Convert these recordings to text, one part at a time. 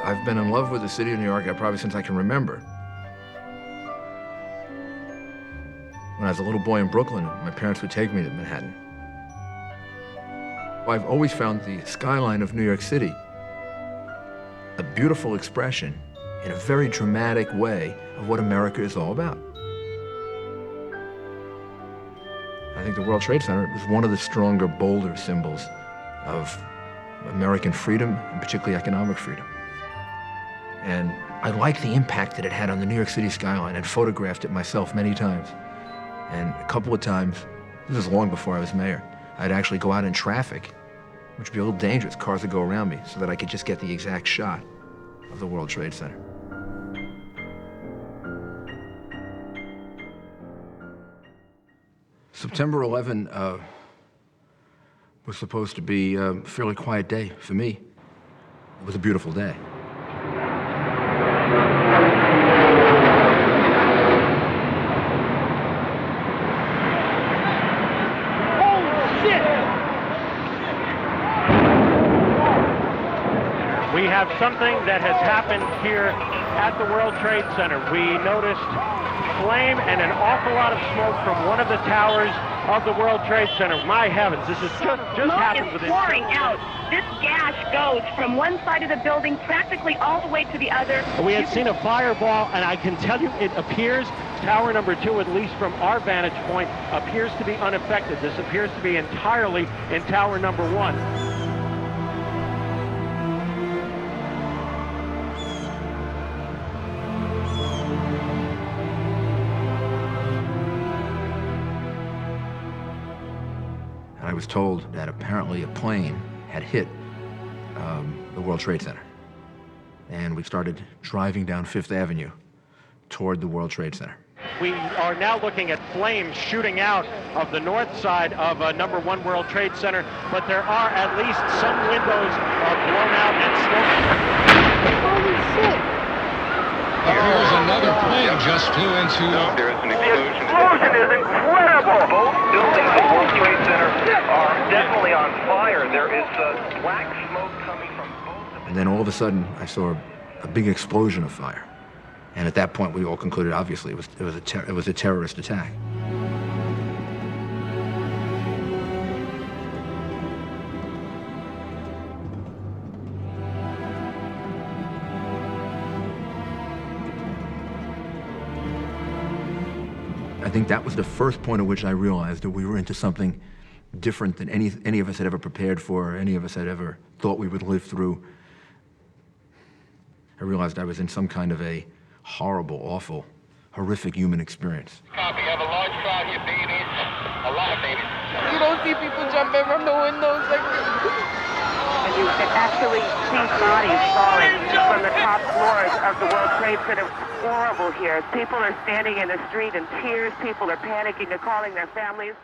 I've been in love with the city of New York probably since I can remember. When I was a little boy in Brooklyn, my parents would take me to Manhattan. I've always found the skyline of New York City a beautiful expression in a very dramatic way of what America is all about. I think the World Trade Center was one of the stronger, bolder symbols of American freedom, and particularly economic freedom. And I liked the impact that it had on the New York City skyline and photographed it myself many times. And a couple of times, this was long before I was mayor, I'd actually go out in traffic, which would be a little dangerous, cars would go around me, so that I could just get the exact shot of the World Trade Center. September 11 was supposed to be a fairly quiet day for me. It was a beautiful day. We have something that has happened here at the World Trade Center. We noticed flame and an awful lot of smoke from one of the towers of the World Trade Center. My heavens, this has just happened within smoke is pouring out. This gas goes from one side of the building practically all the way to the other. We had seen a fireball, and I can tell you it appears tower number 2, at least from our vantage point, appears to be unaffected. This appears to be entirely in tower number 1. I was told that apparently a plane had hit the World Trade Center. And we started driving down Fifth Avenue toward the World Trade Center. We are now looking at flames shooting out of the north side of number 1 World Trade Center, but there are at least some windows blown out and smoke. Holy shit! Here's another plane just flew into... There is an explosion. The explosion is incredible! Both buildings of the World Trade Center are definitely on fire. There is black smoke coming from both. And then all of a sudden, I saw a big explosion of fire. And at that point, we all concluded, obviously, it was a terrorist attack. I think that was the first point at which I realized that we were into something different than any of us had ever prepared for, or any of us had ever thought we would live through. I realized I was in some kind of a horrible, awful, horrific human experience. Copy. Have a large crowd here, babies. A lot of babies. You don't see people jumping from the windows like this. And you can actually see bodies falling from the top floors of the World Trade Center. Horrible here. People are standing in the street in tears. People are panicking and calling their families.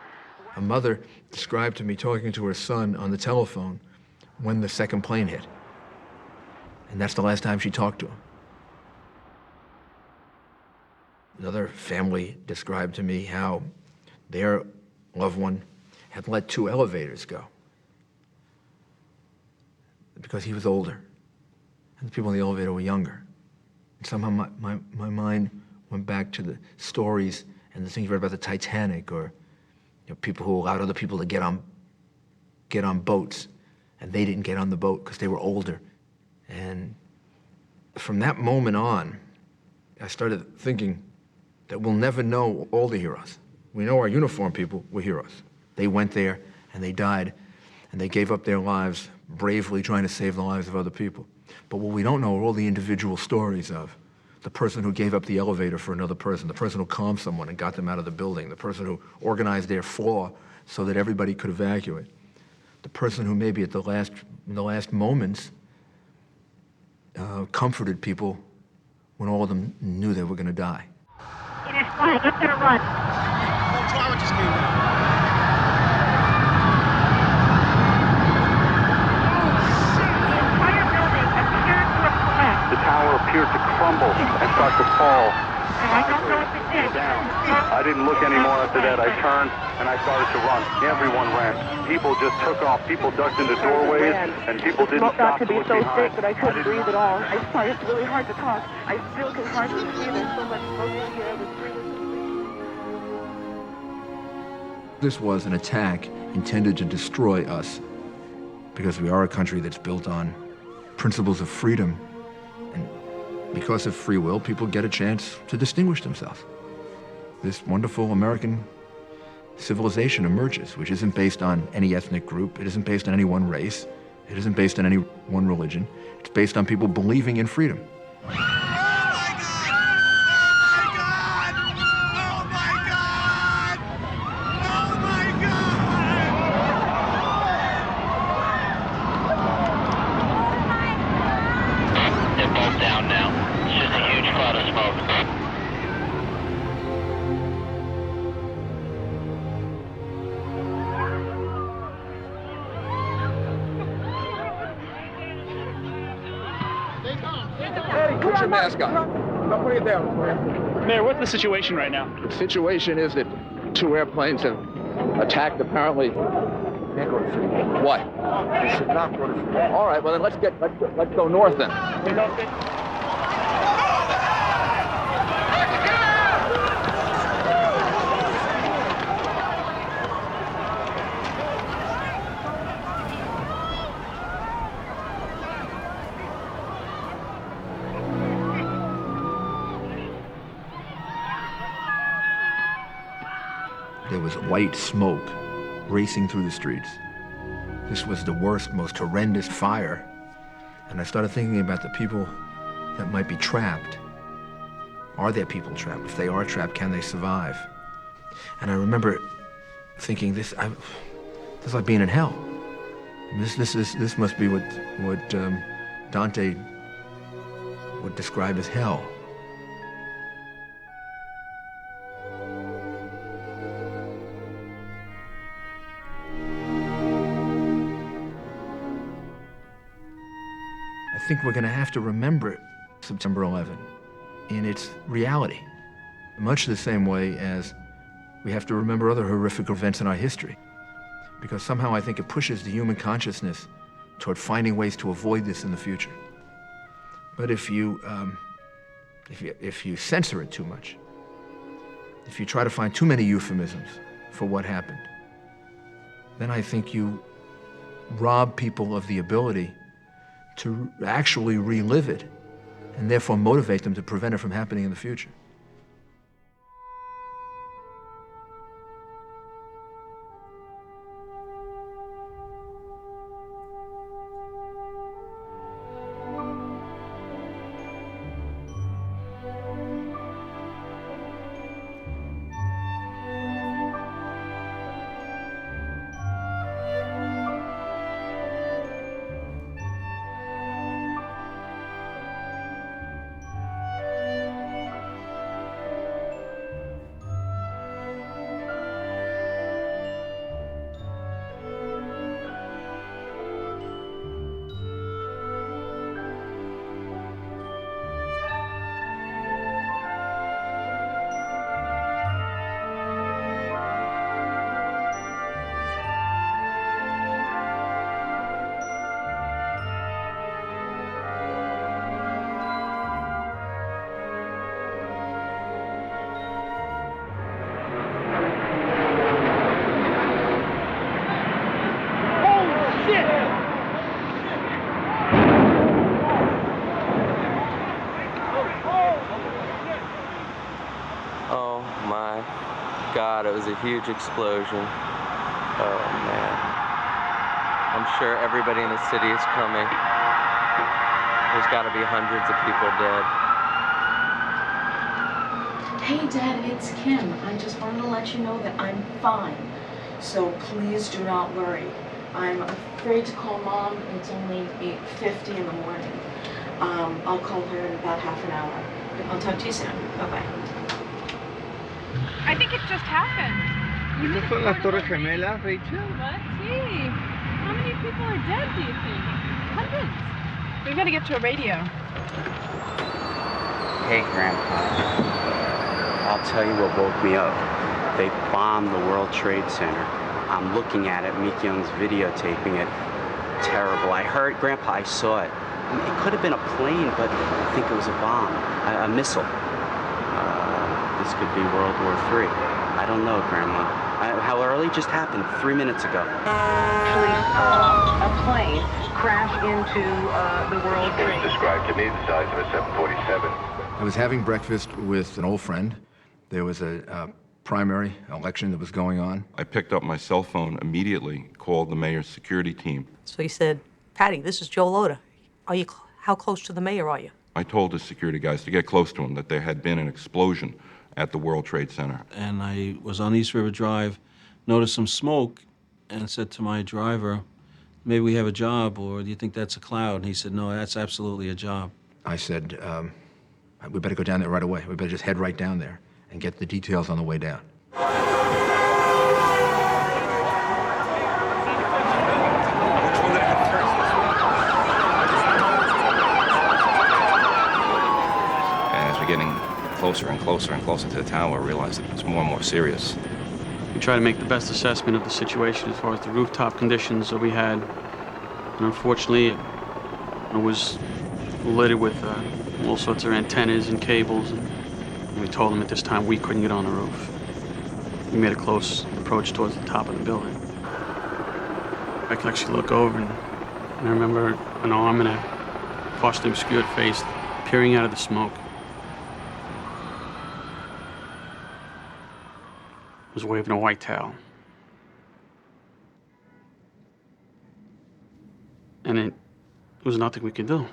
A mother described to me talking to her son on the telephone when the second plane hit. And that's the last time she talked to him. Another family described to me how their loved one had let 2 elevators go because he was older and the people in the elevator were younger. And somehow my mind went back to the stories and the things you read about the Titanic, or people who allowed other people to get on boats, and they didn't get on the boat because they were older. And from that moment on, I started thinking that we'll never know all the heroes. We know our uniformed people were heroes. They went there and they died and they gave up their lives bravely trying to save the lives of other people. But what we don't know are all the individual stories of the person who gave up the elevator for another person, the person who calmed someone and got them out of the building, the person who organized their floor so that everybody could evacuate, the person who maybe in the last moments comforted people when all of them knew they were going to die. It is flying. It's going to run. Tower just came down. The entire building appeared to have collapsed. The tower appeared to crumble and start to fall. And I don't know what to do. me down. I didn't look anymore after that. I turned and I started to run. Everyone ran. People just took off. People ducked into doorways, and people didn't stop to be look so behind. sick that I couldn't breathe at all. I find it's really hard to talk. I still can hardly see. There's so much smoke in here. The street is This was an attack intended to destroy us, because we are a country that's built on principles of freedom, and because of free will, people get a chance to distinguish themselves. This wonderful American civilization emerges, which isn't based on any ethnic group, it isn't based on any one race, it isn't based on any one religion, it's based on people believing in freedom. They're both down now. It's just a huge cloud of smoke. Put your mask on. I'm putting it down. Mayor, what's the situation right now? The situation is that 2 airplanes have attacked apparently. Can't go to sleep. What? You should not go to sleep. All right, well then let's go north then. There was white smoke racing through the streets. This was the worst, most horrendous fire. And I started thinking about the people that might be trapped. Are there people trapped? If they are trapped, can they survive? And I remember thinking, this is like being in hell. This must be what Dante would describe as hell. I think we're going to have to remember September 11 in its reality, much the same way as we have to remember other horrific events in our history, because somehow I think it pushes the human consciousness toward finding ways to avoid this in the future. But if you censor it too much, if you try to find too many euphemisms for what happened, then I think you rob people of the ability to actually relive it, and therefore motivate them to prevent it from happening in the future. Oh my God, it was a huge explosion. Oh man. I'm sure everybody in the city is coming. There's got to be hundreds of people dead. Hey Dad, it's Kim. I just wanted to let you know that I'm fine. So please do not worry. I'm afraid to call Mom. It's only 8:50 in the morning. I'll call her in about half an hour. I'll talk to you soon. Bye-bye. I think it just happened. ¿Estas son las Torres Gemelas, Rachel? What? See. How many people are dead, do you think? Hundreds. We've got to get to a radio. Hey, Grandpa. I'll tell you what woke me up. They bombed the World Trade Center. I'm looking at it. Meek Young's videotaping it. Terrible. I heard, Grandpa, I saw it. I mean, it could have been a plane, but I think it was a bomb, a missile. This could be World War III. I don't know, Grandma. How early? Just happened 3 minutes ago. Police saw a plane crash into the World Trade. Described to me the size of a 747. I was having breakfast with an old friend. There was a primary election that was going on. I picked up my cell phone immediately, called the mayor's security team. So he said, Patty, this is Joe Loda. How close to the mayor are you? I told the security guys to get close to him, that there had been an explosion at the World Trade Center. And I was on East River Drive, noticed some smoke, and said to my driver, maybe we have a job, or do you think that's a cloud? And he said, no, that's absolutely a job. I said, we better go down there right away. We better just head right down there and get the details on the way down. As we're getting closer and closer and closer to the tower, I realized that it was more and more serious. We try to make the best assessment of the situation as far as the rooftop conditions that we had. And unfortunately, it was littered with all sorts of antennas and cables. And we told them at this time we couldn't get on the roof. We made a close approach towards the top of the building. I could actually look over, and I remember an arm and a partially obscured face peering out of the smoke. Was waving a white towel. And it was nothing we could do.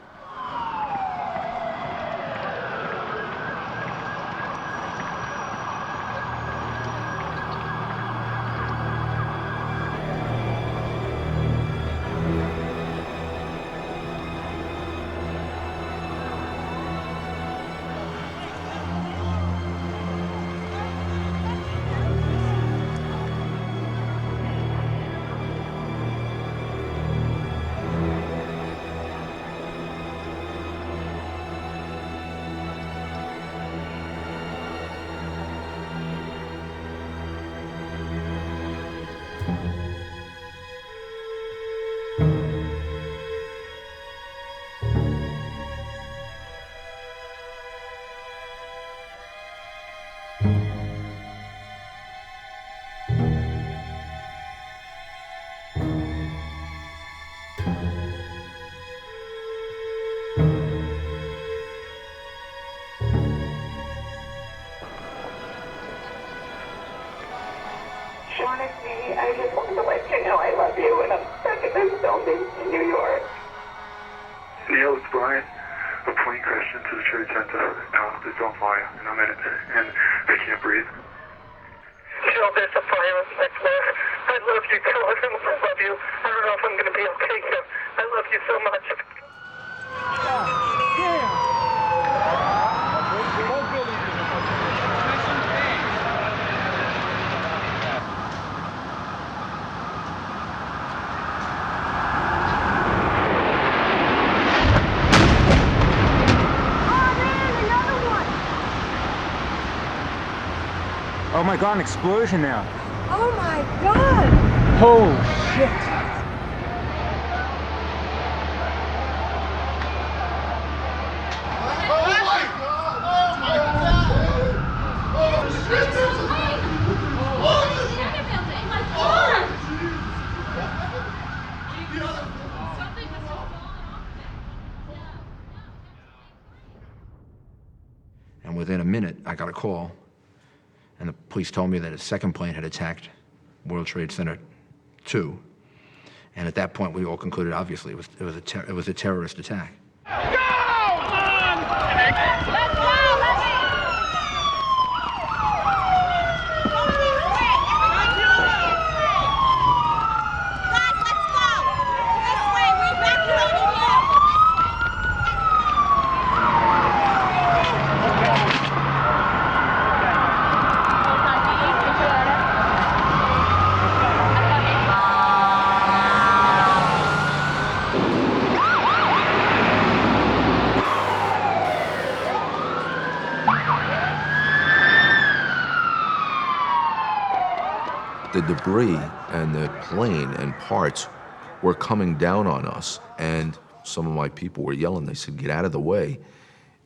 Honestly, I just wanted to let you know I love you, and I'm stuck in this building in New York. Neil, it's Brian. A plane crashed into the Trade Center. It's on fire, and I'm in it, and I can't breathe. Jill, there's a fire on my floor. I love you, too. I love you. I don't know if I'm going to be okay here. I love you so much. Oh my god, an explosion now. Oh my god! Holy shit. And within a minute, I got a call, and the police told me that a second plane had attacked World Trade Center 2. And at that point, we all concluded, obviously, it was a terrorist attack. debris and the plane and parts were coming down on us, and some of my people were yelling. They said, "Get out of the way."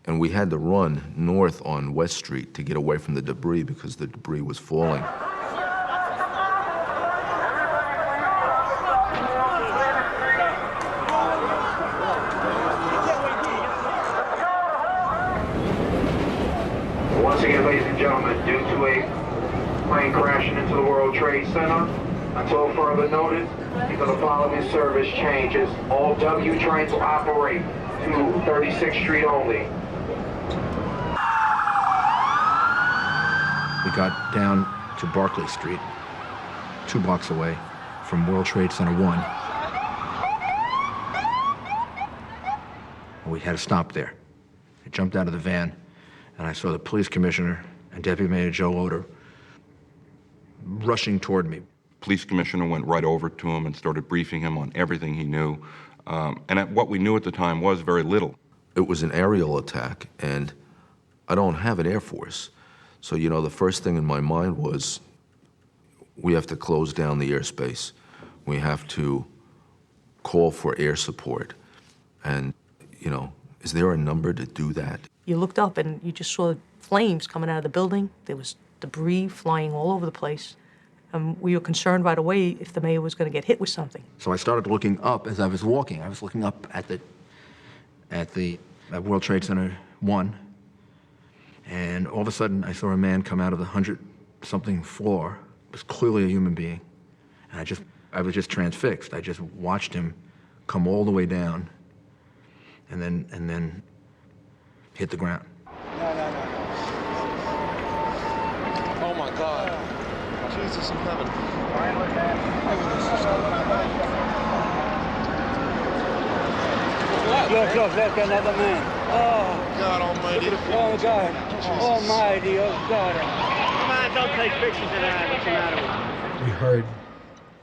And we had to run north on West Street to get away from the debris because the debris was falling. Once again, ladies and gentlemen, due to a plane crashing into the World Trade Center, until further notice, because the following service changes, all W trains will operate to 36th Street only. We got down to Barclay Street, 2 blocks away from World Trade Center 1. We had to stop there. I jumped out of the van, and I saw the police commissioner and Deputy Mayor Joe Loader rushing toward me. Police commissioner went right over to him and started briefing him on everything he knew. What we knew at the time was very little. It was an aerial attack, and I don't have an Air Force. So, you know, the first thing in my mind was, we have to close down the airspace. We have to call for air support. And, you know, is there a number to do that? You looked up and you just saw flames coming out of the building. There was debris flying all over the place. We were concerned right away if the mayor was going to get hit with something. So I started looking up as I was walking. I was looking up at World Trade Center 1, and all of a sudden I saw a man come out of the 100-something floor. It was clearly a human being, and I was just transfixed. I just watched him come all the way down, and then hit the ground. Oh my God. Jesus in heaven. Look, another man. Oh, God almighty. Oh, God. Jesus. Almighty, oh, God. Come on, don't take pictures of that. What's the matter with you? We heard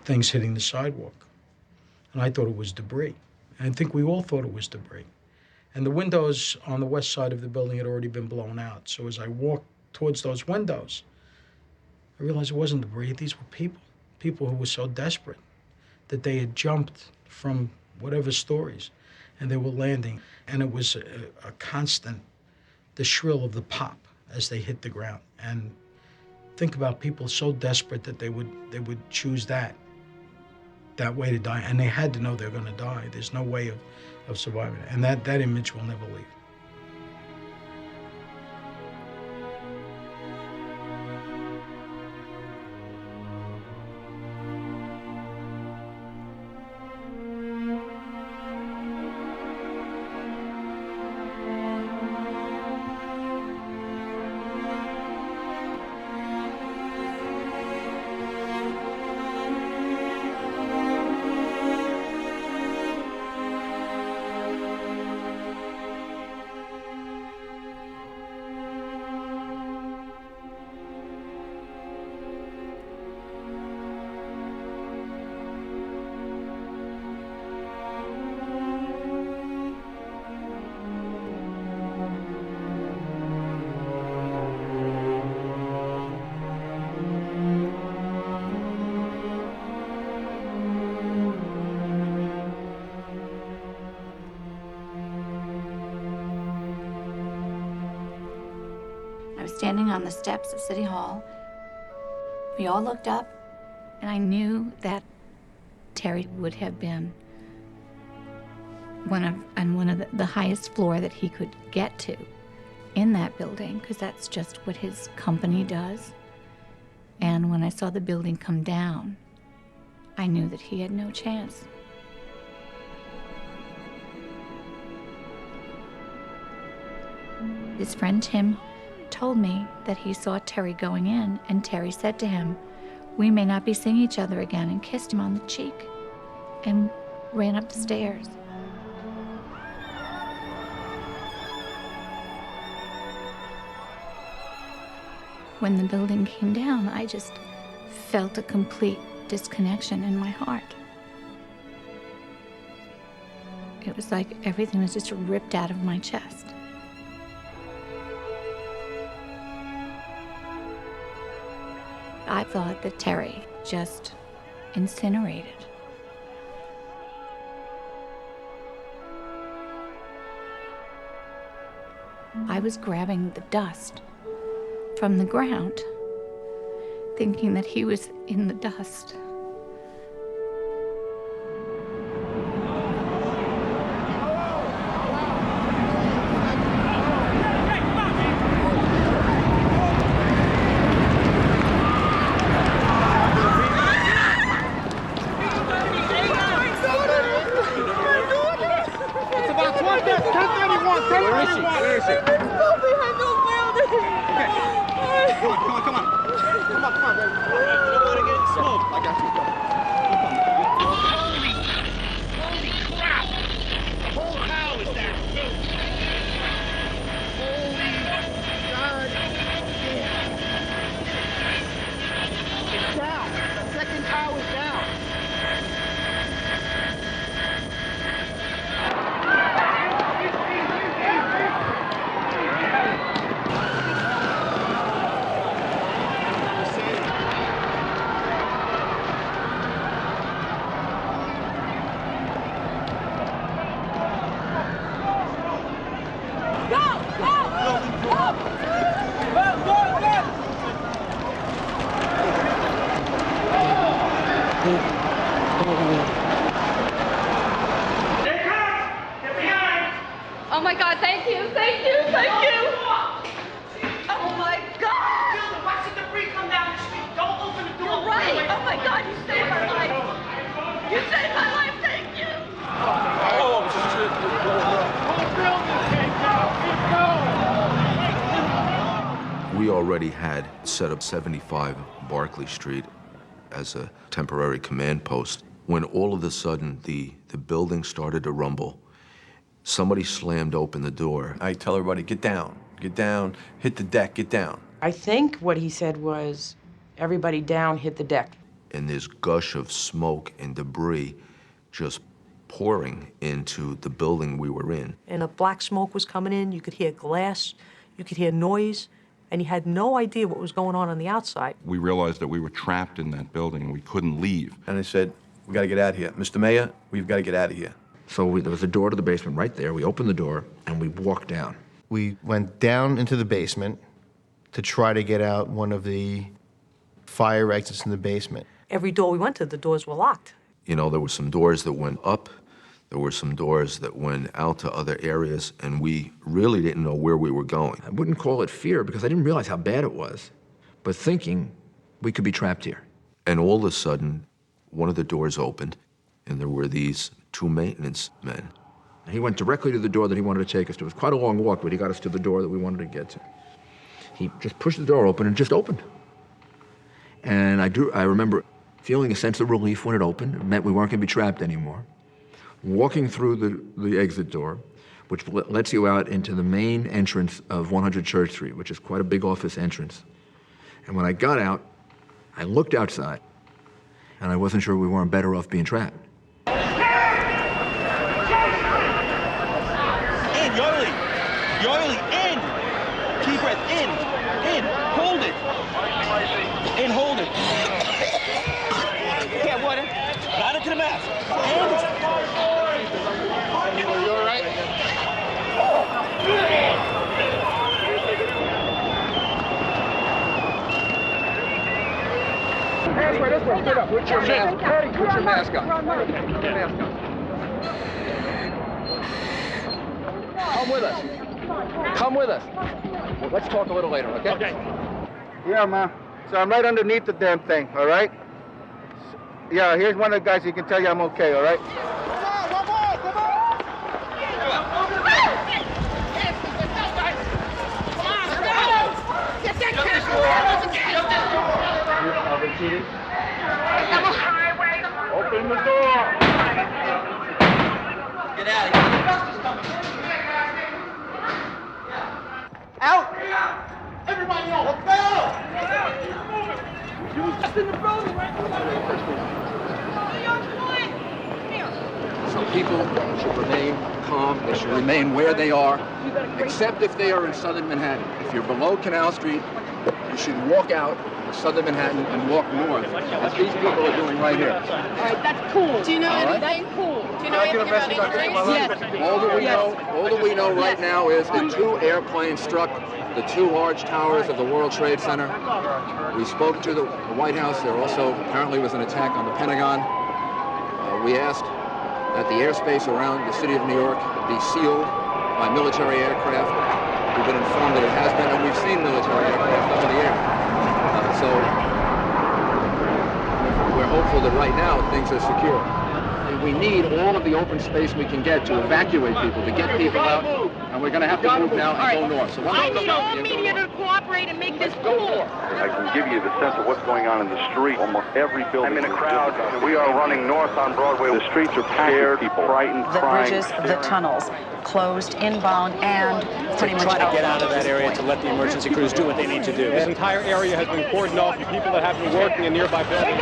things hitting the sidewalk, and I thought it was debris. And I think we all thought it was debris. And the windows on the west side of the building had already been blown out. So as I walked towards those windows, I realized it wasn't debris. These were people who were so desperate that they had jumped from whatever stories, and they were landing. And it was a constant, the shrill of the pop as they hit the ground. And think about people so desperate that they would choose that way to die. And they had to know they're going to die. There's no way of surviving. And that image will never leave. I was standing on the steps at City Hall. We all looked up, and I knew that Terry would have been on the highest floor that he could get to in that building, because that's just what his company does. And when I saw the building come down, I knew that he had no chance. His friend Tim told me that he saw Terry going in, and Terry said to him, "We may not be seeing each other again," and kissed him on the cheek and ran up the stairs. When the building came down, I just felt a complete disconnection in my heart. It was like everything was just ripped out of my chest. I thought that Terry just incinerated. I was grabbing the dust from the ground, thinking that he was in the dust. Oh my God, thank you, thank you, thank you. Oh my God. Watch the debris come down the street. Don't open the door. You're right. Oh my God, you saved my life. You saved my life, thank you. We already had set up 75 Barclay Street as a temporary command post when all of a sudden the building started to rumble. Somebody slammed open the door. I tell everybody, get down, hit the deck, get down. I think what he said was, everybody down, hit the deck. And this gush of smoke and debris just pouring into the building we were in. And a black smoke was coming in. You could hear glass, you could hear noise, and you had no idea what was going on the outside. We realized that we were trapped in that building and we couldn't leave. And I said, we gotta get out of here. Mr. Mayor, we've gotta get out of here. So there was a door to the basement right there. We opened the door and we walked down. We went down into the basement to try to get out one of the fire exits in the basement. Every door we went to, the doors were locked. You know, there were some doors that went up, there were some doors that went out to other areas, and we really didn't know where we were going. I wouldn't call it fear because I didn't realize how bad it was, but thinking we could be trapped here. And all of a sudden, one of the doors opened, and there were these two maintenance men. He went directly to the door that he wanted to take us to. It was quite a long walk, but he got us to the door that we wanted to get to. He just pushed the door open and just opened. And I remember feeling a sense of relief when it opened. It meant we weren't going to be trapped anymore. Walking through the exit door, which lets you out into the main entrance of 100 Church Street, which is quite a big office entrance. And when I got out, I looked outside, and I wasn't sure we weren't better off being trapped. Yoily, in! Deep breath, in, hold it. In, hold it. Yeah, water. Right into the mask. In. You all right? Hands right this way, straight up. Put your mask. Put your mask on. Put your mask on. Come with us. Come with us. Well, let's talk a little later, okay? Okay. Yeah, ma. So I'm right underneath the damn thing, all right? Yeah, here's one of the guys who can tell you I'm okay, all right? Open the door. Get out of here. Out! Everybody else, let's go! You was just in the building, right? Some people should remain calm. They should remain where they are, except if they are in southern Manhattan. If you're below Canal Street, you should walk out southern Manhattan and walk north, as these people are doing right here. All right, that's cool. Do you know anything? That's cool. Do you know anything about anything? Yes. All that we know right now is that 2 airplanes struck the 2 large towers of the World Trade Center. We spoke to the White House. There also apparently was an attack on the Pentagon. We asked that the airspace around the city of New York be sealed by military aircraft. We've been informed that it has been, and we've seen military aircraft up in the air. So we're hopeful that right now things are secure. And we need all of the open space we can get to evacuate people, to get people out, and we're going to have to move now and go north. So I need all media to cooperate and make this cool. I can give you the sense of what's going on in the street. Almost every building. I'm in a crowd. We are running north on Broadway. The streets are packed, people frightened, the crying. Bridges, the tunnels, closed inbound and pretty much try to get out of that area to let the emergency crews do what they need to do. This entire area has been cordoned off. The people that have been working in nearby buildings.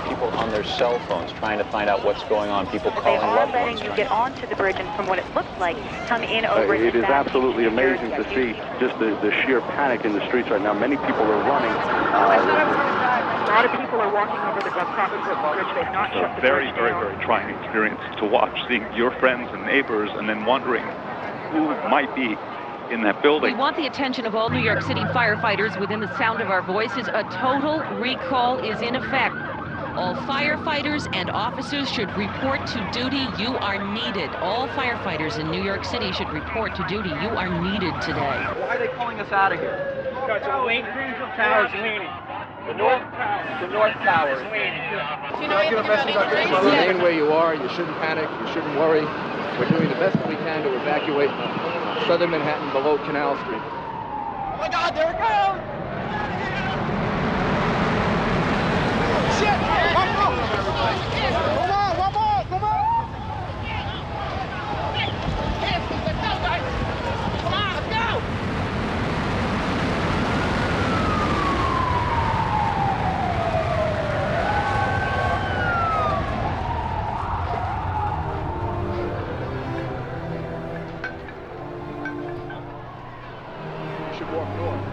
People on their cell phones trying to find out what's going on. People calling loved ones. They are letting you get onto the bridge, and from what it looks like, come in over. It is absolutely amazing to see just the sheer panic in the streets right now. Many people are running. A lot of people are walking over the crossing the bridge. They've not shut the very, bridge very, down. very trying experience to watch, seeing your friends and neighbors and then wondering who might be in that building. We want the attention of all New York City firefighters within the sound of our voices. A total recall is in effect. All firefighters and officers should report to duty. You are needed. All firefighters in New York City should report to duty. You are needed today. Why are they pulling us out of here? Because the tower's leaning. The north tower is leaning. Do you know anything about anything? Remain where you are. You shouldn't panic. You shouldn't worry. We're doing the best we can to evacuate southern Manhattan below Canal Street. Oh my God, there it goes! Shit! Come on! Come on! Come on! Come on, let's go! You should walk north.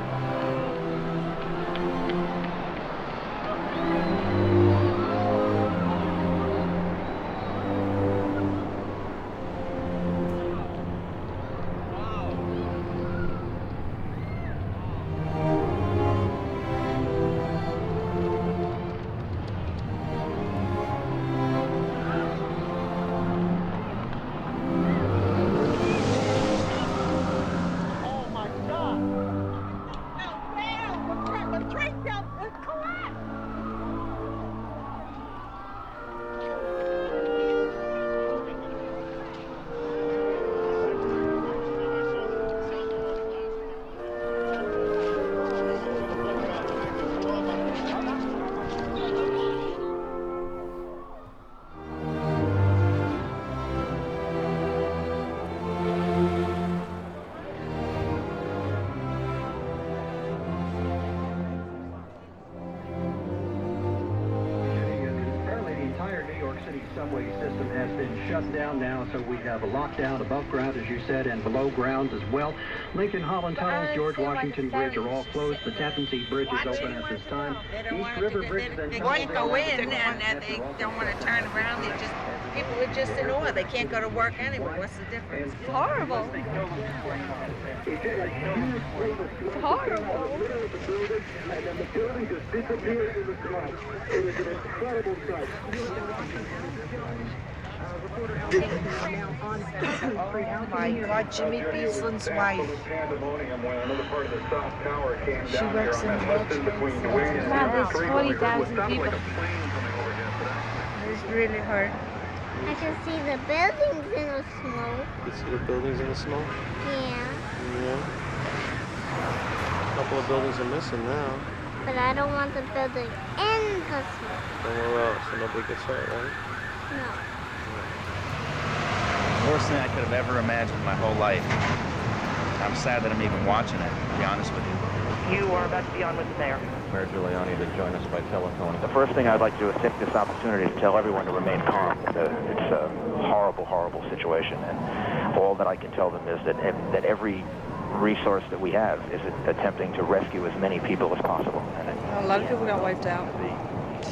Subway system has been shut down now, so we have a lockdown above ground, as you said, and below ground as well. Lincoln Holland Tunnels, George Washington Bridge are all closed. The Tappan Zee Bridge is open at this time. East River Bridge then... They want to go in, and they don't want to turn around. People are just in awe. They can't go to work anyway. What's the difference? It's horrible. It's horrible. Oh my God, Jimmy Beaslin's wife. She works in the World Trade Center. Now there's 40,000 people. It's really hard. I can see the buildings in the smoke. You see the buildings in the smoke? Yeah. Yeah. A couple of buildings are missing now. But I don't want the building in the smoke. Somewhere else, so nobody gets hurt, right? No. Worst thing I could have ever imagined my whole life. I'm sad that I'm even watching it, to be honest with you. You are about to be on with the mayor. Mayor Giuliani to join us by telephone. The first thing I'd like to do is take this opportunity to tell everyone to remain calm. It's a horrible, horrible situation, and all that I can tell them is that every resource that we have is attempting to rescue as many people as possible. A lot of people got wiped out.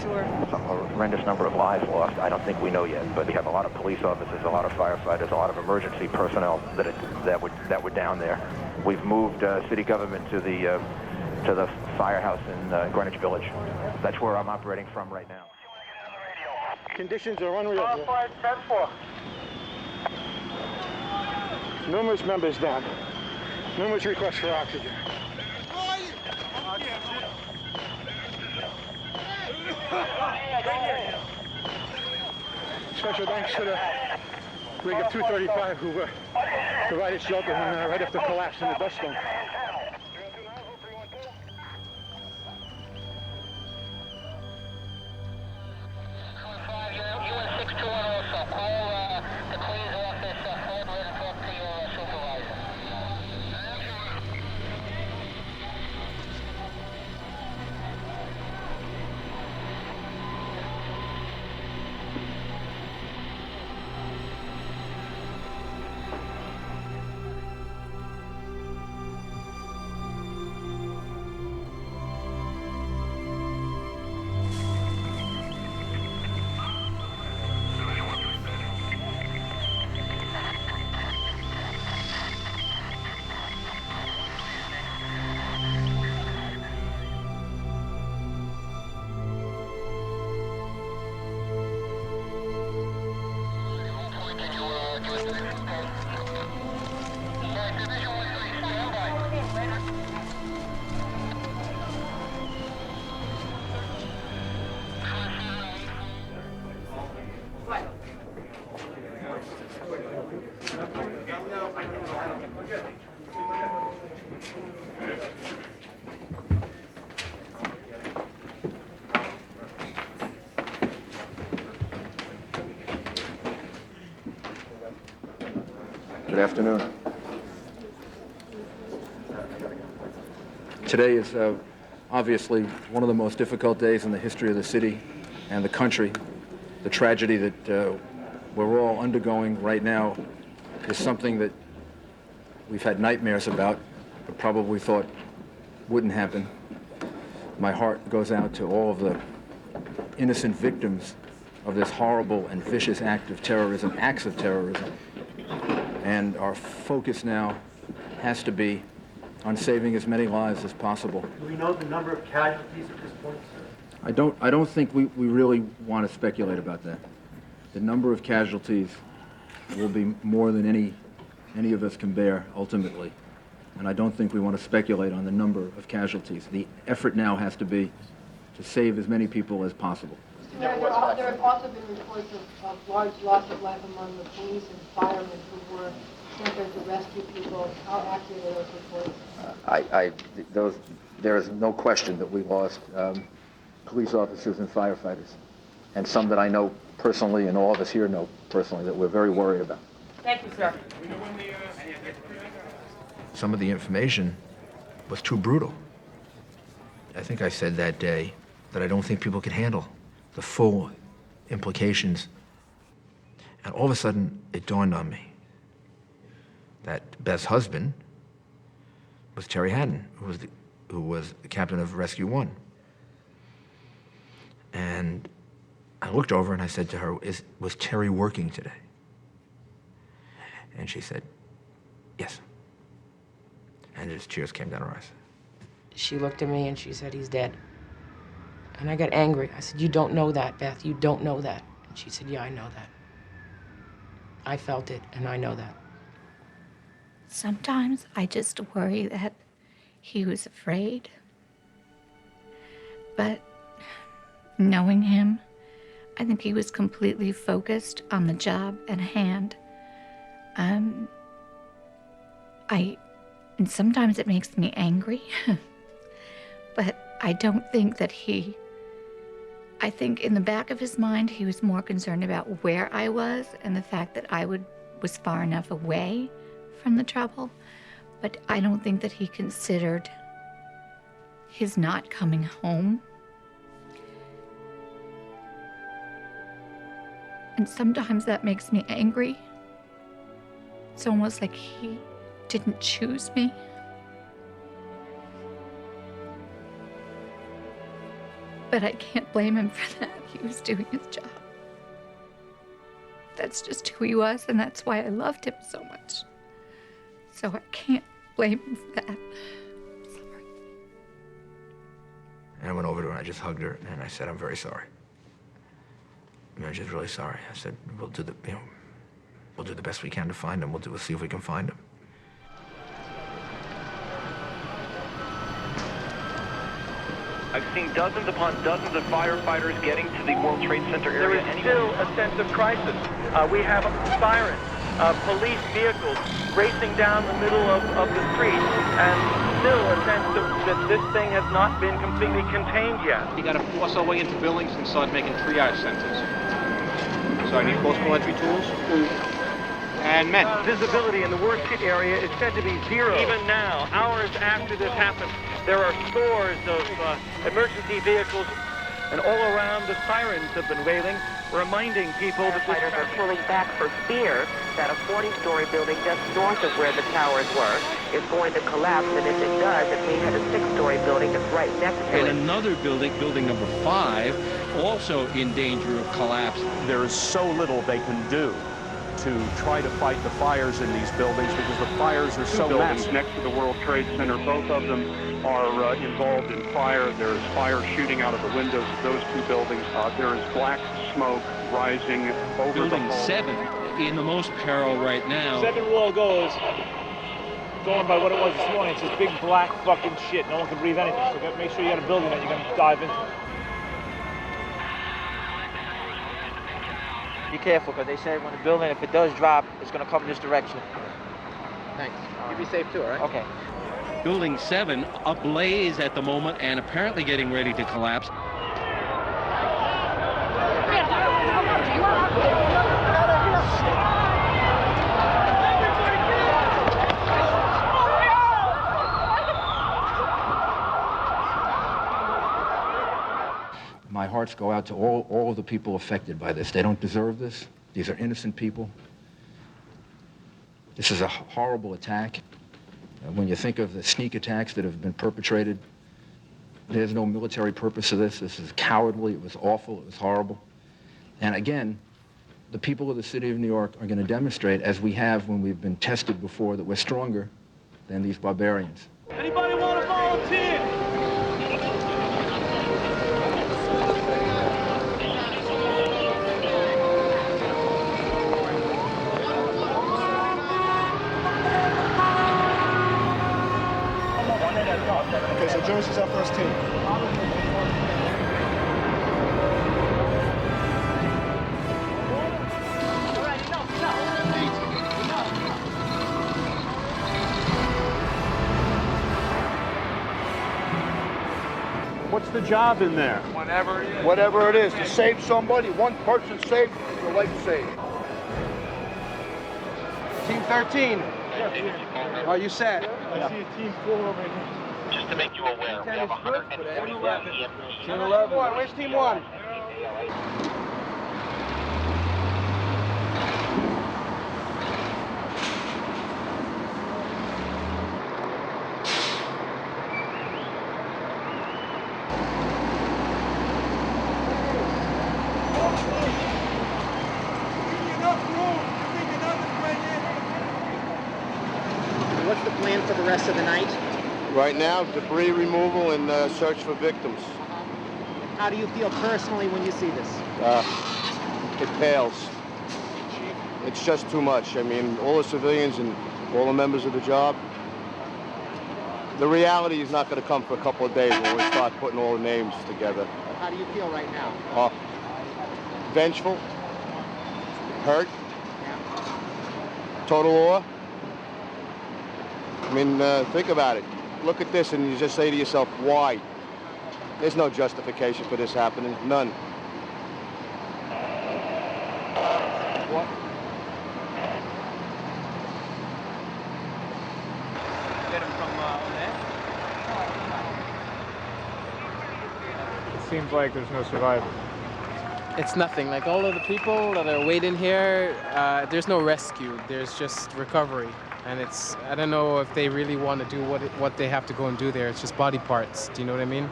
Sure. A horrendous number of lives lost. I don't think we know yet, but we have a lot of police officers, a lot of firefighters, a lot of emergency personnel that were down there. We've moved city government to the firehouse in Greenwich Village. That's where I'm operating from right now. Conditions are unreal here. Numerous members down. Numerous requests for oxygen. Special thanks to the rig of 235 who provided shelter right after the collapse in the dust storm. Good afternoon. Today is obviously one of the most difficult days in the history of the city and the country. The tragedy that we're all undergoing right now is something that we've had nightmares about, but probably thought wouldn't happen. My heart goes out to all of the innocent victims of this horrible and vicious act of terrorism, acts of terrorism. And our focus now has to be on saving as many lives as possible. Do we know the number of casualties at this point, sir? I don't think we really want to speculate about that. The number of casualties will be more than any of us can bear ultimately. And I don't think we want to speculate on the number of casualties. The effort now has to be to save as many people as possible. There have also been reports of large loss of life among the police and firemen who were sent there to rescue people. How accurate are those reports? There is no question that we lost police officers and firefighters, and some that I know personally, and all of us here know personally, that we're very worried about. Thank you, sir. Some of the information was too brutal. I think I said that day that I don't think people could handle the full implications. And all of a sudden, it dawned on me that Beth's husband was Terry Haddon, who was the captain of Rescue 1. And I looked over and I said to her, was Terry working today? And she said, yes. And just tears came down her eyes. She looked at me and she said, he's dead. And I got angry. I said, you don't know that, Beth. You don't know that. And she said, yeah, I know that. I felt it, and I know that. Sometimes I just worry that he was afraid. But knowing him, I think he was completely focused on the job at hand. And sometimes it makes me angry, but I don't think that I think in the back of his mind, he was more concerned about where I was and the fact that I was far enough away from the trouble, but I don't think that he considered his not coming home. And sometimes that makes me angry. It's almost like he didn't choose me. But I can't blame him for that. He was doing his job. That's just who he was, and that's why I loved him so much. So I can't blame him for that. Sorry. And I went over to her and I just hugged her and I said, I'm very sorry. I'm just really sorry. I said, we'll do the best we can to find him. We'll see if we can find him. I've seen dozens upon dozens of firefighters getting to the World Trade Center area. There is still a sense of crisis. We have sirens, police vehicles racing down the middle of the street, and still a sense that this thing has not been completely contained yet. You got to force our way into buildings and start making triage centers. So I need possible entry tools and men. Visibility in the worst hit area is said to be zero. Even now, hours after this happened, there are scores of emergency vehicles, and all around the sirens have been wailing, reminding people that firefighters are pulling back for fear that a 40-story building just north of where the towers were is going to collapse, and if it does, it may have a 6-story building that's right next to it. And another building, building number 5, also in danger of collapse. There is so little they can do to try to fight the fires in these buildings because the fires are so massive. Next to the World Trade Center, both of them are involved in fire. There's fire shooting out of the windows of those 2 buildings. There is black smoke rising over Building the home. 7 in the most peril right now. 7 wall goes, going by what it was this morning, it's this big black fucking shit. No one can breathe anything. So make sure you got a building that you're going to dive into. Be careful, because they said when the building, if it does drop, it's going to come this direction. Thanks. You be safe too, all right? Okay. Building 7 ablaze at the moment and apparently getting ready to collapse. My hearts go out to all of the people affected by this. They don't deserve this. These are innocent people. This is a horrible attack. When you think of the sneak attacks that have been perpetrated, there's no military purpose to this. This is cowardly. It was awful. It was horrible. And again, the people of the city of New York are going to demonstrate, as we have when we've been tested before, that we're stronger than these barbarians. Anybody want to volunteer? Okay, so Jones is our first team. What's the job in there? Whatever it is, to save somebody, one person saved, is a life saved. Team 13. Are you set? I see a team 4 over here. Just to make you aware, we have 141 EMTs. Team 11. Where's Team 1? What's the plan for the rest of the night? Right now, debris removal and search for victims. How do you feel personally when you see this? It pales. It's just too much. I mean, all the civilians and all the members of the job, the reality is not going to come for a couple of days when we start putting all the names together. How do you feel right now? Vengeful, hurt, total awe. I mean, think about it. Look at this and you just say to yourself, why? There's no justification for this happening, none. What? Get him from there? It seems like there's no survivors. It's nothing. Like all of the people that are waiting here, there's no rescue. There's just recovery. And it's, I don't know if they really want to do what they have to go and do there. It's just body parts. Do you know what I mean?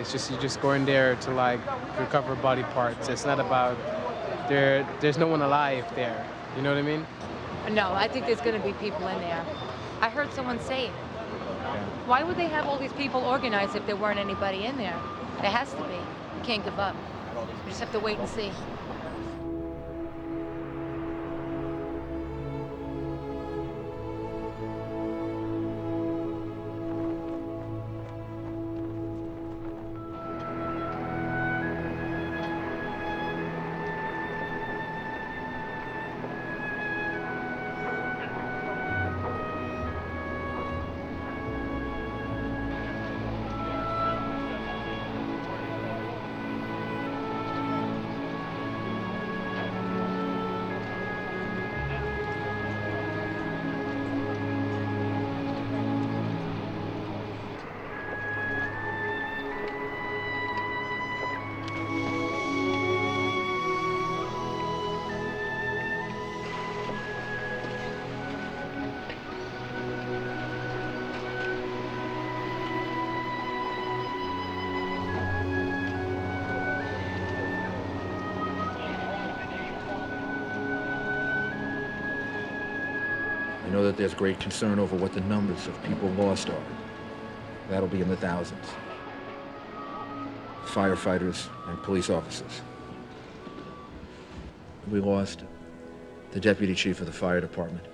It's just you just go in there to like recover body parts. It's not about there's no one alive there. You know what I mean? No, I think there's going to be people in there. I heard someone say it. Why would they have all these people organized if there weren't anybody in there? There has to be. You can't give up. You just have to wait and see. I know that there's great concern over what the numbers of people lost are. That'll be in the thousands. Firefighters and police officers. We lost the deputy chief of the fire department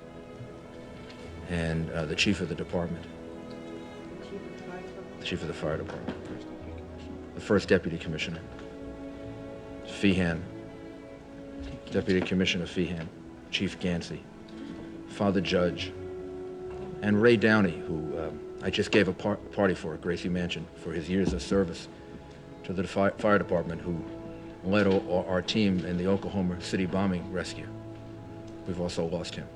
and the chief of the department. The chief of the fire department. The first deputy commissioner. Feehan. Deputy Commissioner Feehan. Chief Gansey. Father Judge, and Ray Downey, who I just gave a party for at Gracie Mansion for his years of service to the fire department, who led our team in the Oklahoma City bombing rescue. We've also lost him.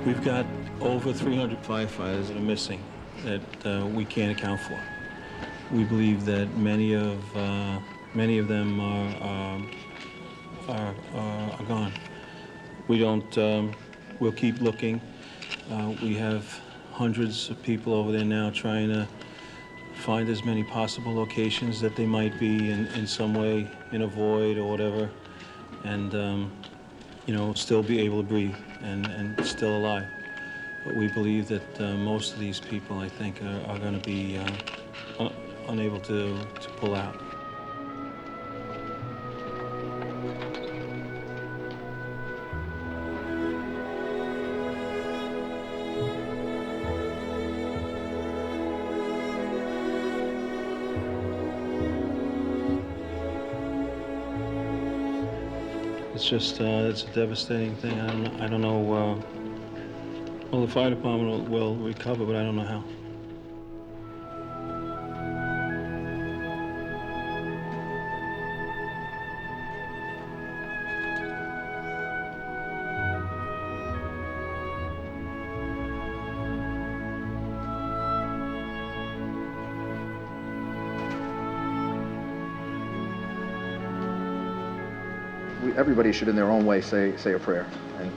We've got over 300 firefighters that are missing that we can't account for. We believe that many of them are gone. We don't. We'll keep looking. We have hundreds of people over there now trying to find as many possible locations that they might be in some way in a void or whatever, and you know, still be able to breathe and still alive. But we believe that most of these people, I think, are going to be unable to pull out. It's just, it's a devastating thing. I don't know, well, the fire department will recover, but I don't know how. Everybody should, in their own way, say a prayer and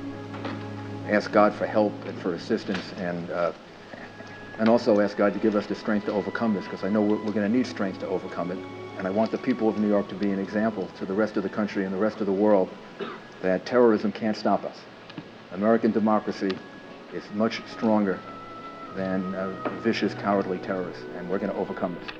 ask God for help and for assistance, and also ask God to give us the strength to overcome this, because I know we're going to need strength to overcome it. And I want the people of New York to be an example to the rest of the country and the rest of the world that terrorism can't stop us. American democracy is much stronger than vicious, cowardly terrorists, and we're going to overcome this.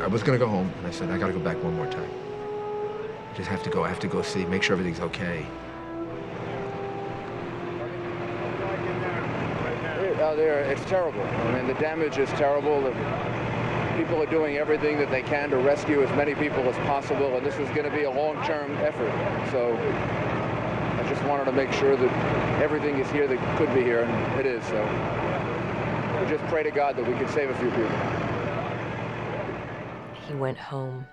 I was gonna go home, and I said, I gotta go back one more time. I just have to go. I have to go see, make sure everything's okay. Out there, it's terrible. I mean, the damage is terrible. People are doing everything that they can to rescue as many people as possible, and this is going to be a long-term effort. So I just wanted to make sure that everything is here that could be here, and it is. So we just pray to God that we can save a few people. He went home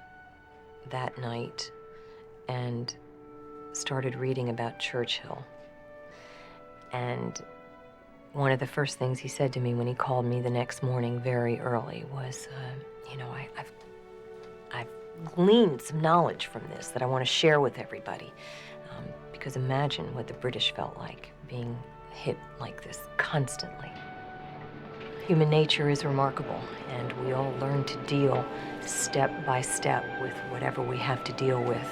that night and started reading about Churchill. And one of the first things he said to me when he called me the next morning very early was, you know, I've gleaned some knowledge from this that I want to share with everybody. Because imagine what the British felt like, being hit like this constantly. Human nature is remarkable, and we all learn to deal step by step with whatever we have to deal with.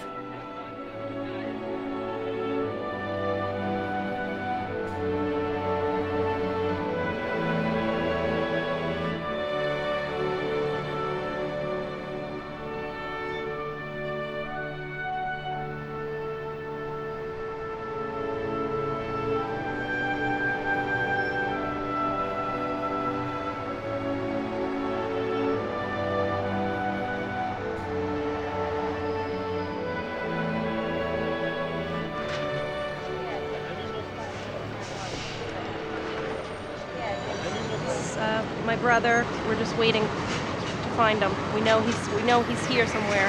My brother. We're just waiting to find him. We know he's here somewhere,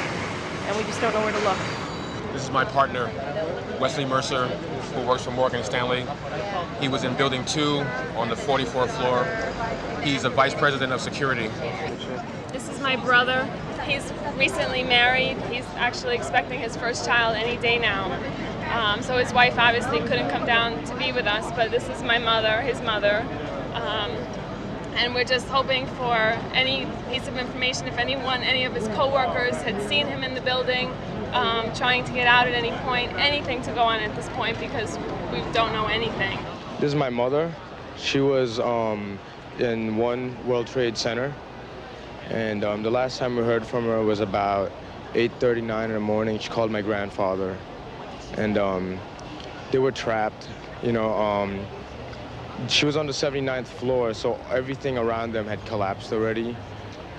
and we just don't know where to look. This is my partner, Wesley Mercer, who works for Morgan Stanley. He was in Building 2 on the 44th floor. He's the Vice President of Security. This is my brother. He's recently married. He's actually expecting his first child any day now. So his wife obviously couldn't come down to be with us, but this is my mother, his mother. And we're just hoping for any piece of information, if any of his co-workers had seen him in the building, trying to get out at any point, anything to go on at this point, because we don't know anything. This is my mother. She was in One World Trade Center, and the last time we heard from her was about 8:39 in the morning. She called my grandfather, and they were trapped, you know. She was on the 79th floor, so everything around them had collapsed already.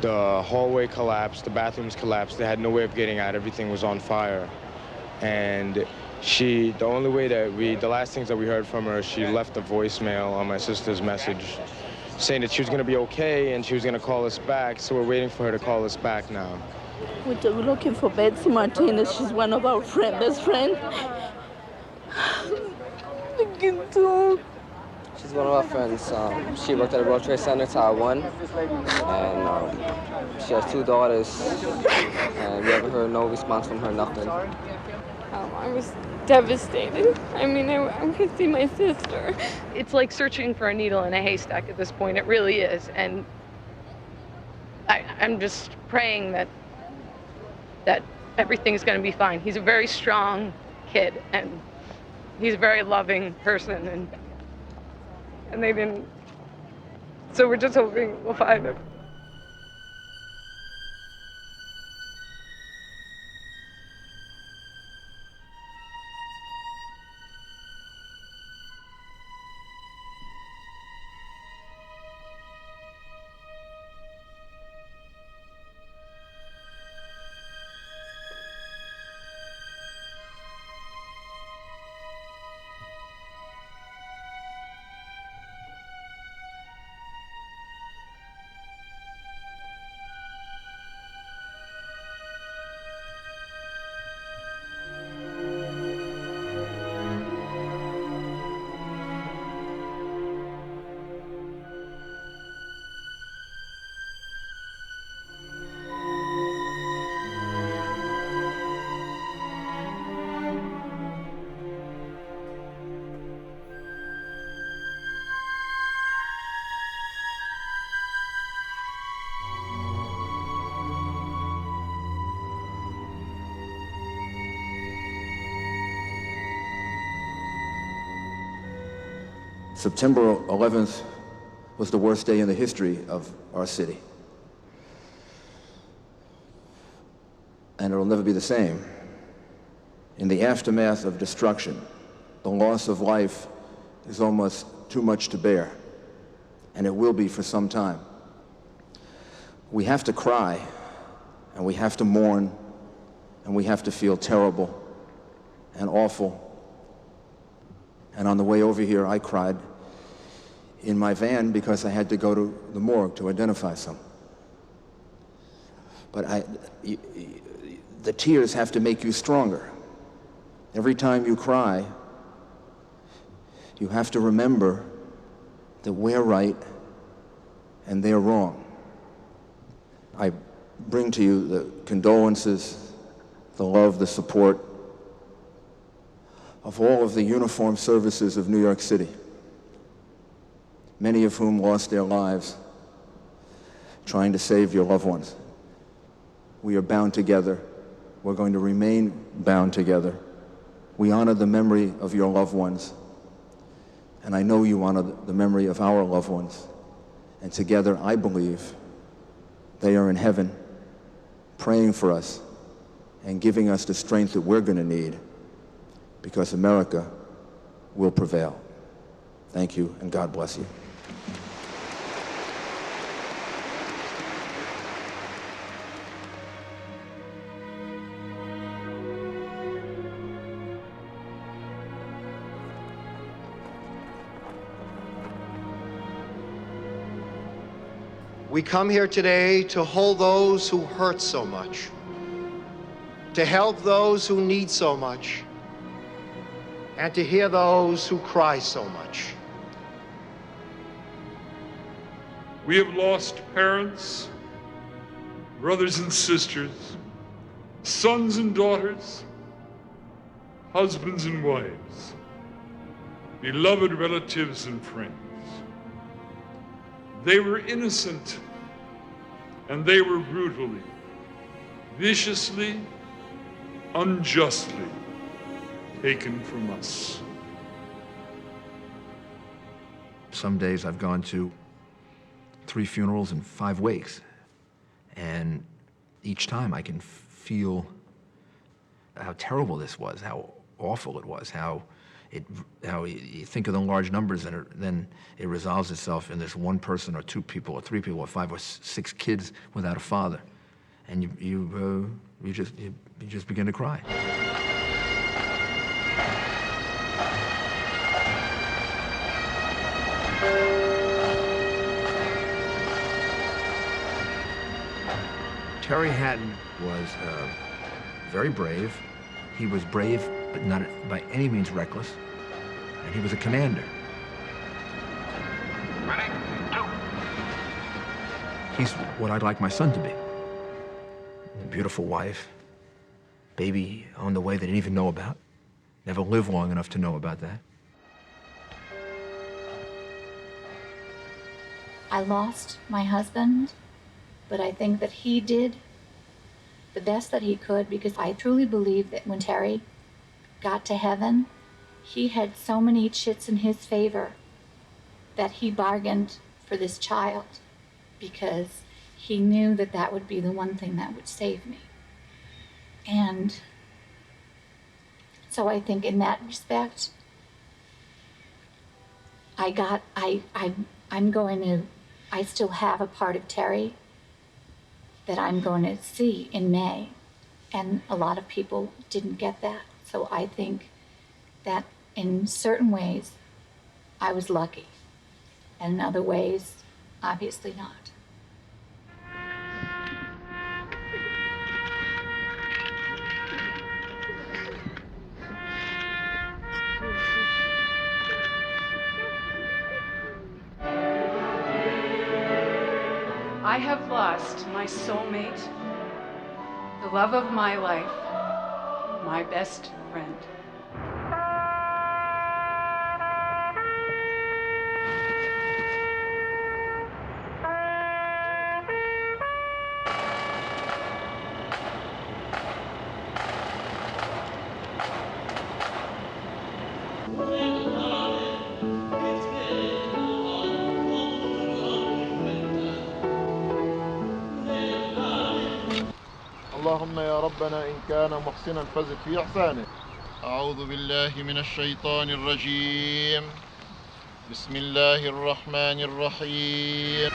The hallway collapsed, the bathrooms collapsed. They had no way of getting out. Everything was on fire. And the only way the last things that we heard from her, she left a voicemail on my sister's message saying that she was going to be okay and she was going to call us back. So we're waiting for her to call us back now. We're looking for Betsy Martinez. She's one of our best friends. She's one of our friends. She worked at the World Trade Center, Tower 1, and she has 2 daughters, and we haven't heard no response from her, nothing. I was devastated. I mean, I could see my sister. It's like searching for a needle in a haystack at this point. It really is, and I'm just praying that everything's going to be fine. He's a very strong kid, and he's a very loving person, and they didn't. So we're just hoping we'll find him. September 11th was the worst day in the history of our city. and it'll never be the same. In the aftermath of destruction, the loss of life is almost too much to bear, and it will be for some time. We have to cry, and we have to mourn, and we have to feel terrible and awful. And on the way over here, I cried in my van because I had to go to the morgue to identify some. But the tears have to make you stronger. Every time you cry, you have to remember that we're right and they're wrong. I bring to you the condolences, the love, the support of all of the uniformed services of New York City, many of whom lost their lives trying to save your loved ones. We are bound together. We're going to remain bound together. We honor the memory of your loved ones, and I know you honor the memory of our loved ones. And together, I believe they are in heaven, praying for us and giving us the strength that we're going to need, because America will prevail. Thank you, and God bless you. We come here today to hold those who hurt so much, to help those who need so much, and to hear those who cry so much. We have lost parents, brothers and sisters, sons and daughters, husbands and wives, beloved relatives and friends. They were innocent, and they were brutally, viciously, unjustly taken from us. Some days I've gone to 3 funerals and 5 wakes, and each time I can feel how terrible this was, how awful it was, how you think of the large numbers, and then it resolves itself in this one person or 2 people or 3 people or 5 or 6 kids without a father, and you just begin to cry. Terry Hatton was very brave. He was brave, but not by any means reckless. And he was a commander. Ready? 2. He's what I'd like my son to be. A beautiful wife, baby on the way they didn't even know about. Never lived long enough to know about that. I lost my husband, but I think that he did the best that he could, because I truly believe that when Terry got to heaven, he had so many chits in his favor that he bargained for this child, because he knew that that would be the one thing that would save me. And so I think in that respect, I still have a part of Terry that I'm going to see in May. And a lot of people didn't get that. So I think that in certain ways, I was lucky. And in other ways, obviously not. I have lost my soulmate, the love of my life, my best friend. اللهم عنا يا ربنا إن كان محسنا فزد في إحسانه. أعوذ بالله من الشيطان الرجيم. بسم الله الرحمن الرحيم.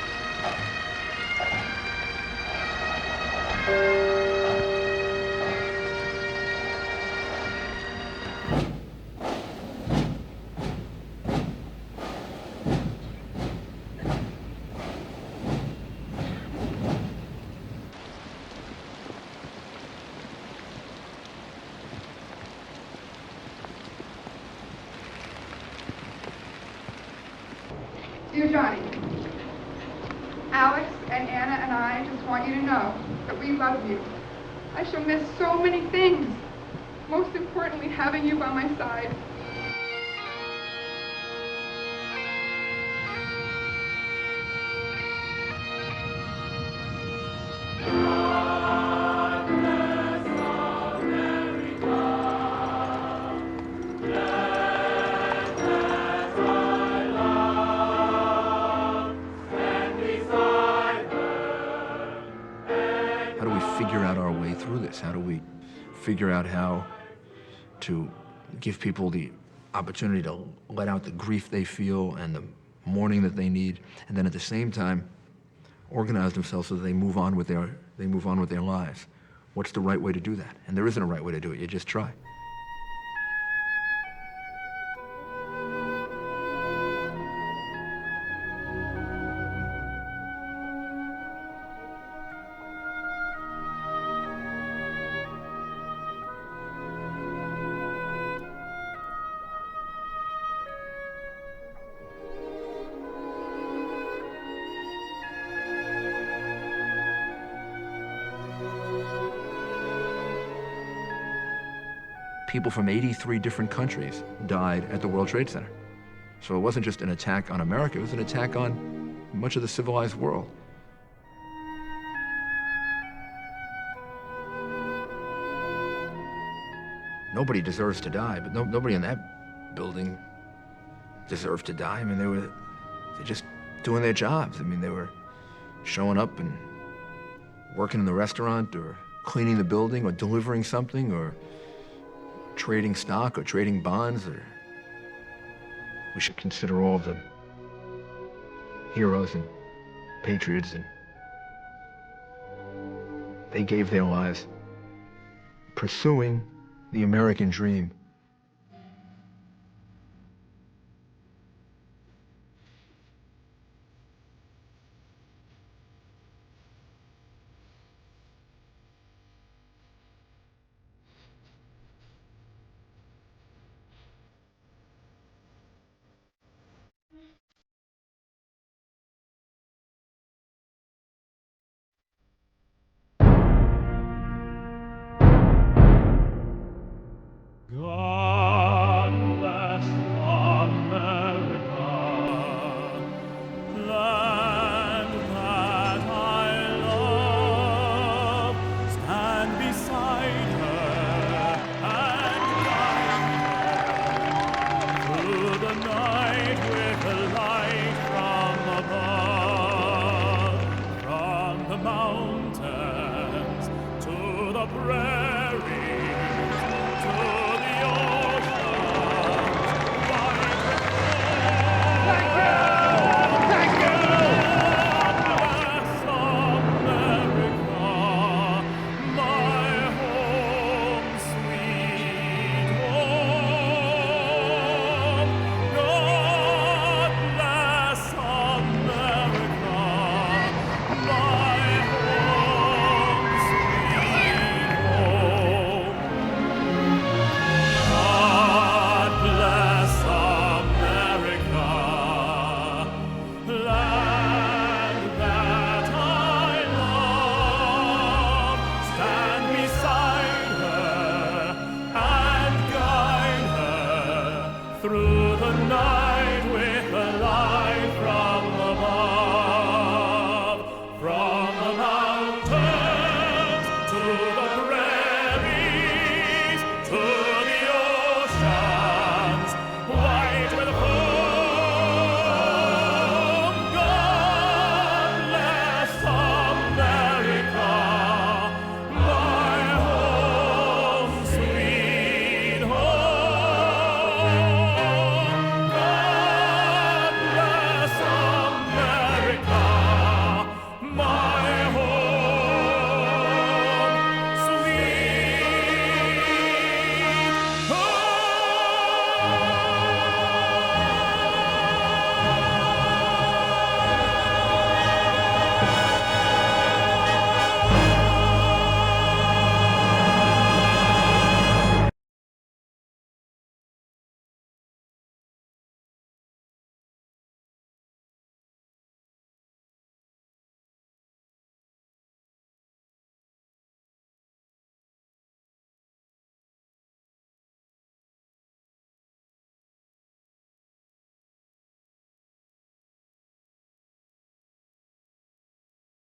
Dear Johnny, Alex and Anna and I just want you to know that we love you. I shall miss so many things, most importantly having you by my side. How do we figure out our way through this? How do we figure out how to give people the opportunity to let out the grief they feel and the mourning that they need, and then at the same time organize themselves so that they move on with their lives? What's the right way to do that? And there isn't a right way to do it. You just try. People from 83 different countries died at the World Trade Center. So it wasn't just an attack on America, it was an attack on much of the civilized world. Nobody deserves to die, but nobody in that building deserved to die. I mean, they're just doing their jobs. I mean, they were showing up and working in the restaurant or cleaning the building or delivering something or trading stock or trading bonds. Or we should consider all of them heroes and patriots, and they gave their lives pursuing the American dream. God bless America, land that I love. Stand beside her and guide her through the night with a light from above, from the mountains to the prairies. Through